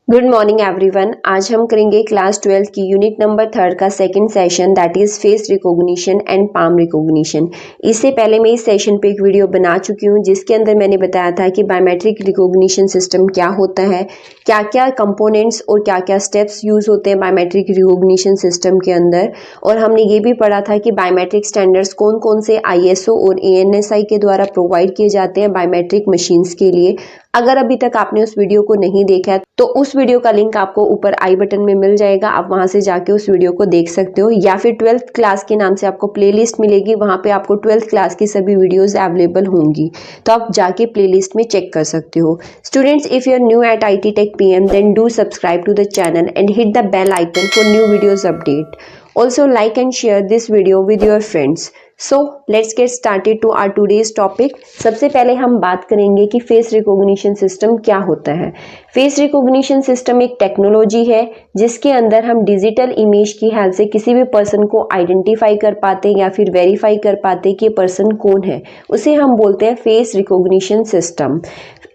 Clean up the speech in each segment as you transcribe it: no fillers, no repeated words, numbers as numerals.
Good morning everyone. आज हम करेंगे क्लास 12 की यूनिट नंबर 3 का second session that is face recognition and palm recognition. इससे पहले मैं इस सेशन पे एक वीडियो बना चुकी हूँ जिसके अंदर मैंने बताया था कि बायोमेट्रिक रिकॉग्निशन सिस्टम क्या होता है, क्या क्या कंपोनेंट्स और क्या क्या स्टेप्स यूज होते हैं बायोमेट्रिक रिकॉग्निशन सिस्टम के अंदर। और हमने ये भी पढ़ा था कि बायोमेट्रिक स्टैंडर्ड्स कौन कौन से ISO और ANSI के द्वारा प्रोवाइड किए जाते हैं बायोमेट्रिक मशीन्स के लिए। अगर अभी तक आपने उस वीडियो को नहीं देखा है तो उस वीडियो का लिंक आपको ऊपर आई बटन में मिल जाएगा, आप वहां से जाके उस वीडियो को देख सकते हो, या फिर 12th क्लास के नाम से आपको प्लेलिस्ट मिलेगी, वहां पे आपको 12th क्लास की सभी वीडियोस अवेलेबल होंगी, तो आप जाके प्लेलिस्ट में चेक कर सकते हो। Students, if you are new at IT Tech PM then do subscribe to the channel and hit the bell icon for new videos update. Also like and share this video with your friends. So let's get started to our today's topic. सबसे पहले हम बात करेंगे कि face recognition system क्या होता है। Face recognition system एक टेक्नोलॉजी है जिसके अंदर हम डिजिटल इमेज की हेल्प से किसी भी पर्सन को आइडेंटिफाई कर पाते हैं या फिर वेरीफाई कर पाते हैं कि ये पर्सन कौन है, उसे हम बोलते हैं फेस रिकॉग्निशन सिस्टम।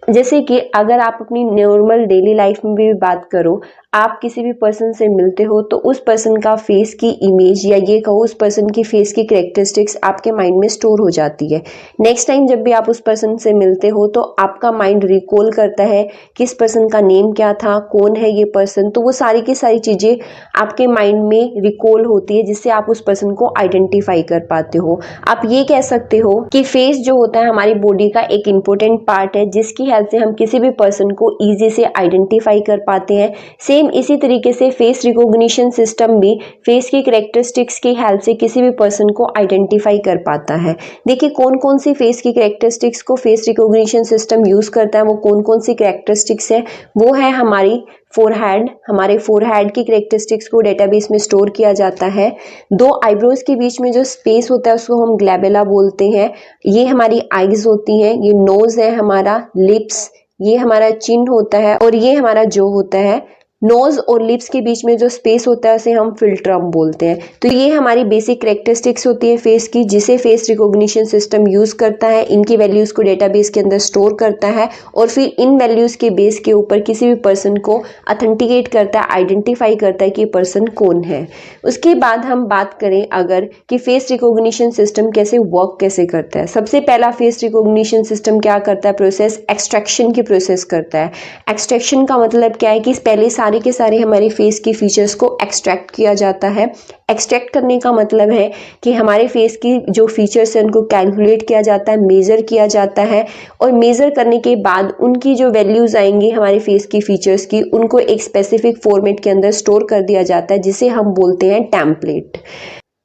जैसे कि अगर आप अपनी नॉर्मल डेली लाइफ में भी बात करो, आप किसी भी पर्सन से मिलते हो तो उस पर्सन का फेस की इमेज या ये कहो उस पर्सन की फेस की कैरेक्टरिस्टिक्स आपके माइंड में स्टोर हो जाती है। नेक्स्ट टाइम जब भी आप उस पर्सन से मिलते हो तो आपका माइंड रिकॉल करता है कि इस पर्सन का नेम क्या था, कौन है ये पर्सन, तो वो सारी की सारी चीज़ें आपके माइंड में रिकॉल होती है जिससे आप उस पर्सन को आइडेंटिफाई कर पाते हो। आप ये कह सकते हो कि फेस जो होता है हमारी बॉडी का एक इम्पोर्टेंट पार्ट है जिसकी हेल्प से हम किसी भी पर्सन को ईजी से आइडेंटिफाई कर पाते हैं। सेम इसी तरीके से फेस रिकॉग्निशन सिस्टम भी फेस की कैरेक्टरिस्टिक्स की हेल्प से किसी भी पर्सन को आइडेंटिफाई कर पाता है। देखिए कौन कौन सी फेस की कैरेक्टरिस्टिक्स को फेस रिकॉग्निशन सिस्टम यूज करता है, वो कौन कौन सी कैरेक्टरिस्टिक्स है। वो है हमारी फोरहेड, हमारे फोरहेड की कैरेक्टरिस्टिक्स को डेटाबेस में स्टोर किया जाता है। दो आईब्रोज के बीच में जो स्पेस होता है उसको हम ग्लैबेला बोलते हैं। ये हमारी आईज होती हैं, ये नोज है हमारा, लिप्स, ये हमारा चिन होता है और ये हमारा जो होता है। नोज और लिप्स के बीच में जो स्पेस होता है उसे हम फिल्ट्रम बोलते हैं। तो ये हमारी बेसिक कैरेक्टरिस्टिक्स होती है फेस की जिसे फेस रिकॉग्निशन सिस्टम यूज करता है, इनकी वैल्यूज को डेटाबेस के अंदर स्टोर करता है और फिर इन वैल्यूज के बेस के ऊपर किसी भी पर्सन को अथेंटिकेट करता है, आइडेंटिफाई करता है कि पर्सन कौन है। उसके बाद हम बात करें अगर कि फेस रिकॉग्निशन सिस्टम कैसे वर्क कैसे करता है। सबसे पहला फेस रिकॉग्निशन सिस्टम क्या करता है, प्रोसेस एक्सट्रैक्शन की प्रोसेस करता है। एक्सट्रैक्शन का मतलब क्या है कि पहले सारे के सारे हमारे फेस की फीचर्स को एक्सट्रैक्ट किया जाता है। एक्सट्रैक्ट करने का मतलब है कि हमारे फेस की जो फीचर्स हैं उनको कैलकुलेट किया जाता है, मेजर किया जाता है और मेजर करने के बाद उनकी जो वैल्यूज आएंगी हमारे फेस की फीचर्स की, उनको एक स्पेसिफिक फॉर्मेट के अंदर स्टोर कर दिया जाता है जिसे हम बोलते हैं टेम्पलेट।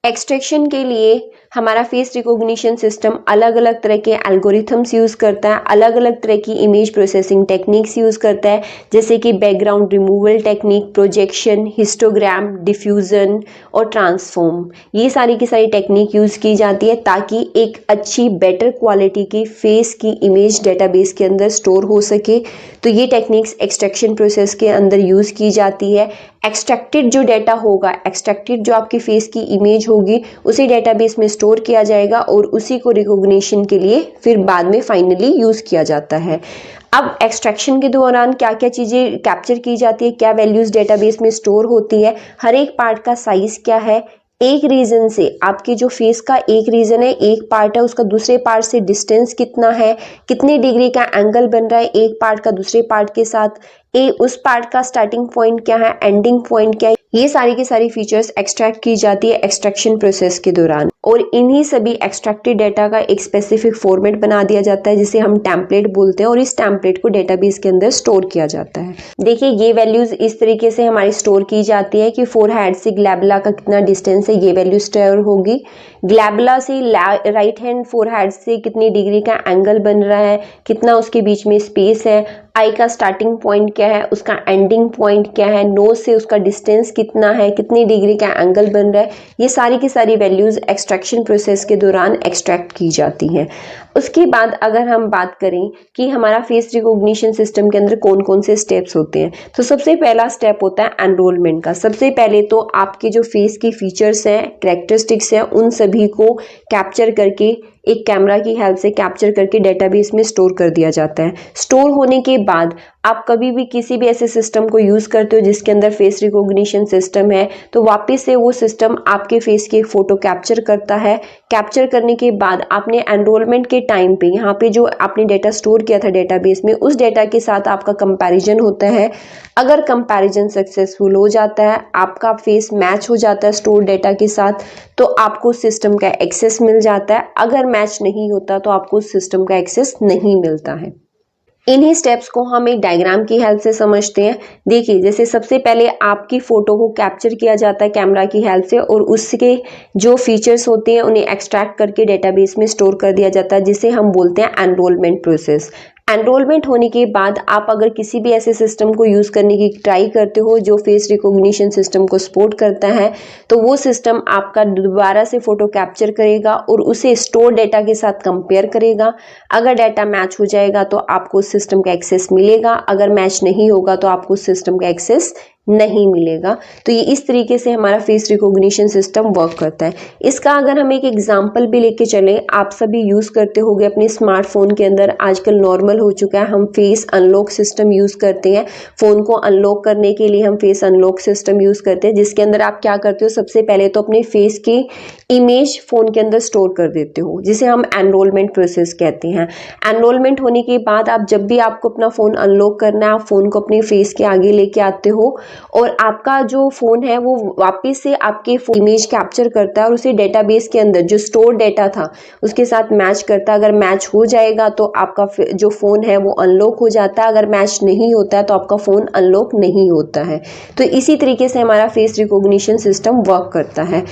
एक्सट्रैक्शन के लिए हमारा फेस रिकॉग्निशन सिस्टम अलग अलग तरह के एल्गोरिथम्स यूज़ करता है, अलग अलग तरह की इमेज प्रोसेसिंग टेक्निक्स यूज़ करता है, जैसे कि background removal technique, projection, histogram, diffusion और ट्रांसफॉर्म। ये सारी की सारी टेक्निक यूज़ की जाती है ताकि एक अच्छी बेटर क्वालिटी की फेस की इमेज डेटाबेस के अंदर स्टोर हो सके। तो ये टेक्निक्स एक्सट्रैक्शन प्रोसेस के अंदर यूज़ की जाती है। एक्सट्रैक्टेड जो डाटा होगा, एक्सट्रैक्टेड जो आपकी फेस की इमेज होगी उसी डेटाबेस में स्टोर किया जाएगा और उसी को रिकॉग्निशन के लिए फिर बाद में फाइनली यूज़ किया जाता है। अब एक्सट्रैक्शन के दौरान क्या क्या चीज़ें कैप्चर की जाती है, क्या वैल्यूज़ डेटाबेस में स्टोर होती है, हर एक पार्ट का साइज़ क्या है, एक रीजन से आपके जो फेस का एक रीजन है, एक पार्ट है, उसका दूसरे पार्ट से डिस्टेंस कितना है, कितनी डिग्री का एंगल बन रहा है एक पार्ट का दूसरे पार्ट के साथ, उस पार्ट का स्टार्टिंग पॉइंट क्या है, एंडिंग पॉइंट क्या है, ये सारी की सारी फीचर्स एक्सट्रैक्ट की जाती है एक्सट्रैक्शन प्रोसेस के दौरान। और इन्हीं सभी एक्सट्रैक्टेड डाटा का एक स्पेसिफिक फॉर्मेट बना दिया जाता है जिसे हम टेम्पलेट बोलते हैं और इस टेम्पलेट को डेटाबेस के अंदर स्टोर किया जाता है। देखिए ये वैल्यूज इस तरीके से हमारी स्टोर की जाती है कि फोरहेड से ग्लैबुला का कितना डिस्टेंस है, ये वैल्यू स्टोर होगी। ग्लैबुला से राइट हैंड फोरहेड से कितनी डिग्री का एंगल बन रहा है, कितना उसके बीच में स्पेस है, आई का स्टार्टिंग पॉइंट क्या है, उसका एंडिंग पॉइंट क्या है, नोज से उसका डिस्टेंस कितना है, कितनी डिग्री का एंगल बन रहा है, ये सारी की सारी वैल्यूज एक्सट्रैक्शन प्रोसेस के दौरान एक्सट्रैक्ट की जाती हैं। उसके बाद अगर हम बात करें कि हमारा फेस रिकॉग्निशन सिस्टम के अंदर कौन कौन से स्टेप्स होते हैं, तो सबसे पहला स्टेप होता है एनरोलमेंट का। सबसे पहले तो आपके जो फेस की फीचर्स हैं, कैरेक्टरिस्टिक्स हैं, उन सभी को कैप्चर करके एक कैमरा की हेल्प से कैप्चर करके डेटाबेस में स्टोर कर दिया जाता है। स्टोर होने के बाद आप कभी भी किसी भी ऐसे सिस्टम को यूज़ करते हो जिसके अंदर फेस रिकॉग्निशन सिस्टम है, तो वापस से वो सिस्टम आपके फेस की फ़ोटो कैप्चर करता है। कैप्चर करने के बाद आपने एनरोलमेंट के टाइम पे यहाँ पे जो आपने डेटा स्टोर किया था डेटाबेस में, उस डेटा के साथ आपका कंपैरिजन होता है। अगर कंपैरिजन सक्सेसफुल हो जाता है, आपका फेस मैच हो जाता है स्टोर डेटा के साथ, तो आपको सिस्टम का एक्सेस मिल जाता है। अगर मैच नहीं होता तो आपको सिस्टम का एक्सेस नहीं मिलता है। इन्हीं स्टेप्स को हम एक डायग्राम की हेल्प से समझते हैं। देखिए, जैसे सबसे पहले आपकी फ़ोटो को कैप्चर किया जाता है कैमरा की हेल्प से और उसके जो फीचर्स होते हैं उन्हें एक्सट्रैक्ट करके डेटाबेस में स्टोर कर दिया जाता है, जिसे हम बोलते हैं एनरोलमेंट प्रोसेस। एनरोलमेंट होने के बाद आप अगर किसी भी ऐसे सिस्टम को यूज़ करने की ट्राई करते हो जो फेस रिकॉग्निशन सिस्टम को सपोर्ट करता है, तो वो सिस्टम आपका दोबारा से फ़ोटो कैप्चर करेगा और उसे स्टोर डेटा के साथ कंपेयर करेगा। अगर डाटा मैच हो जाएगा तो आपको सिस्टम का एक्सेस मिलेगा, अगर मैच नहीं होगा तो आपको सिस्टम का एक्सेस नहीं मिलेगा। तो ये इस तरीके से हमारा फेस रिकॉग्निशन सिस्टम वर्क करता है। इसका अगर हम एक एग्जांपल भी लेके चले, आप सभी यूज़ करते होंगे अपने स्मार्टफोन के अंदर, आजकल नॉर्मल हो चुका है, हम फेस अनलॉक सिस्टम यूज़ करते हैं। फ़ोन को अनलॉक करने के लिए हम फेस अनलॉक सिस्टम यूज़ करते हैं, जिसके अंदर आप क्या करते हो, सबसे पहले तो अपने फेस की इमेज फ़ोन के अंदर स्टोर कर देते हो, जिसे हम एनरोलमेंट प्रोसेस कहते हैं। एनरोलमेंट होने के बाद आप जब भी आपको अपना फ़ोन अनलॉक करना है, आप फ़ोन को अपने फेस के आगे लेके आते हो और आपका जो फ़ोन है वो वापस से आपके इमेज कैप्चर करता है और उसे डेटाबेस के अंदर जो स्टोर डेटा था उसके साथ मैच करता है। अगर मैच हो जाएगा तो आपका जो फ़ोन है वो अनलॉक हो जाता है, अगर मैच नहीं होता है तो आपका फ़ोन अनलॉक नहीं होता है। तो इसी तरीके से हमारा फेस रिकॉग्निशन सिस्टम वर्क करता है।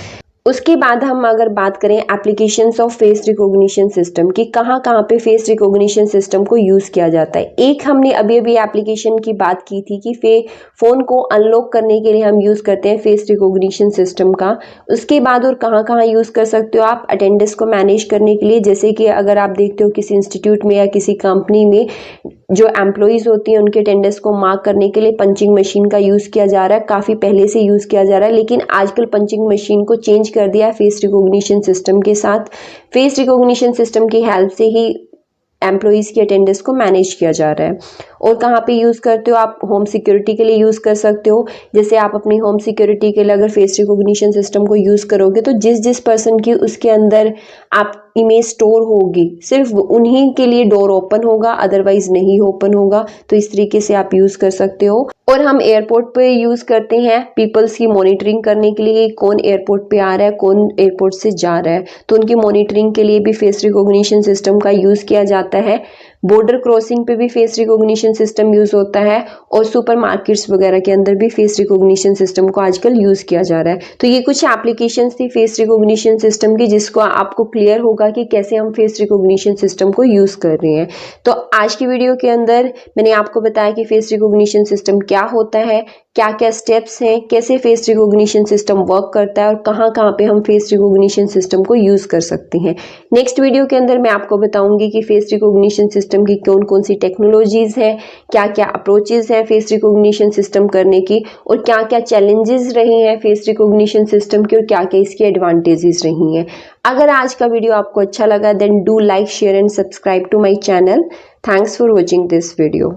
उसके बाद हम अगर बात करें applications of face recognition system की, कहाँ कहाँ पे फेस रिकॉग्निशन सिस्टम को यूज़ किया जाता है। एक हमने अभी अभी एप्लीकेशन की बात की थी कि फ़ोन को अनलॉक करने के लिए हम यूज़ करते हैं फेस रिकॉग्निशन सिस्टम का। उसके बाद और कहाँ कहाँ यूज़ कर सकते हो आप, अटेंडेंस को मैनेज करने के लिए, जैसे कि अगर आप देखते हो किसी इंस्टीट्यूट में या किसी कंपनी में जो एम्प्लॉयज़ होती हैं उनके अटेंडेंस को मार्क करने के लिए पंचिंग मशीन का यूज़ किया जा रहा है। काफ़ी पहले से यूज़ किया जा रहा है, लेकिन आजकल पंचिंग मशीन को चेंज कर दिया फेस रिकॉग्निशन सिस्टम के साथ। फेस रिकॉग्निशन सिस्टम की हेल्प से ही एम्प्लॉयज़ की अटेंडेंस को मैनेज किया जा रहा है। और कहाँ पे यूज़ करते हो आप, होम सिक्योरिटी के लिए यूज़ कर सकते हो। जैसे आप अपनी होम सिक्योरिटी के लिए अगर फेस रिकॉग्निशन सिस्टम को यूज़ करोगे तो जिस जिस पर्सन की उसके अंदर आप इमेज स्टोर होगी सिर्फ उन्हीं के लिए डोर ओपन होगा, अदरवाइज नहीं ओपन होगा। तो इस तरीके से आप यूज़ कर सकते हो। और हम एयरपोर्ट पे यूज़ करते हैं पीपल्स की मॉनिटरिंग करने के लिए, कौन एयरपोर्ट पे आ रहा है, कौन एयरपोर्ट से जा रहा है, तो उनकी मॉनिटरिंग के लिए भी फेस रिकॉग्निशन सिस्टम का यूज़ किया जाता है। बॉर्डर क्रॉसिंग पे भी फेस रिकॉग्निशन सिस्टम यूज़ होता है और सुपरमार्केट्स वगैरह के अंदर भी फेस रिकॉग्निशन सिस्टम को आजकल यूज़ किया जा रहा है। तो ये कुछ एप्लीकेशंस थी फेस रिकॉग्निशन सिस्टम की, जिसको आपको क्लियर होगा कि कैसे हम फेस रिकॉग्निशन सिस्टम को यूज़ कर रहे हैं। तो आज की वीडियो के अंदर मैंने आपको बताया कि फेस रिकॉग्निशन सिस्टम क्या होता है, क्या क्या स्टेप्स हैं, कैसे फेस रिकॉग्निशन सिस्टम वर्क करता है और कहाँ कहाँ पे हम फेस रिकॉग्निशन सिस्टम को यूज़ कर सकते हैं। नेक्स्ट वीडियो के अंदर मैं आपको बताऊंगी कि फेस रिकॉग्निशन सिस्टम की कौन कौन सी टेक्नोलॉजीज़ हैं, क्या क्या अप्रोचेज़ हैं फेस रिकॉग्निशन सिस्टम करने की, और क्या क्या चैलेंजेस रहे हैं फेस रिकॉग्निशन सिस्टम की और क्या क्या इसकी एडवांटेजेस रही हैं। अगर आज का वीडियो आपको अच्छा लगा then do like, share and subscribe to my channel. Thanks for watching this video.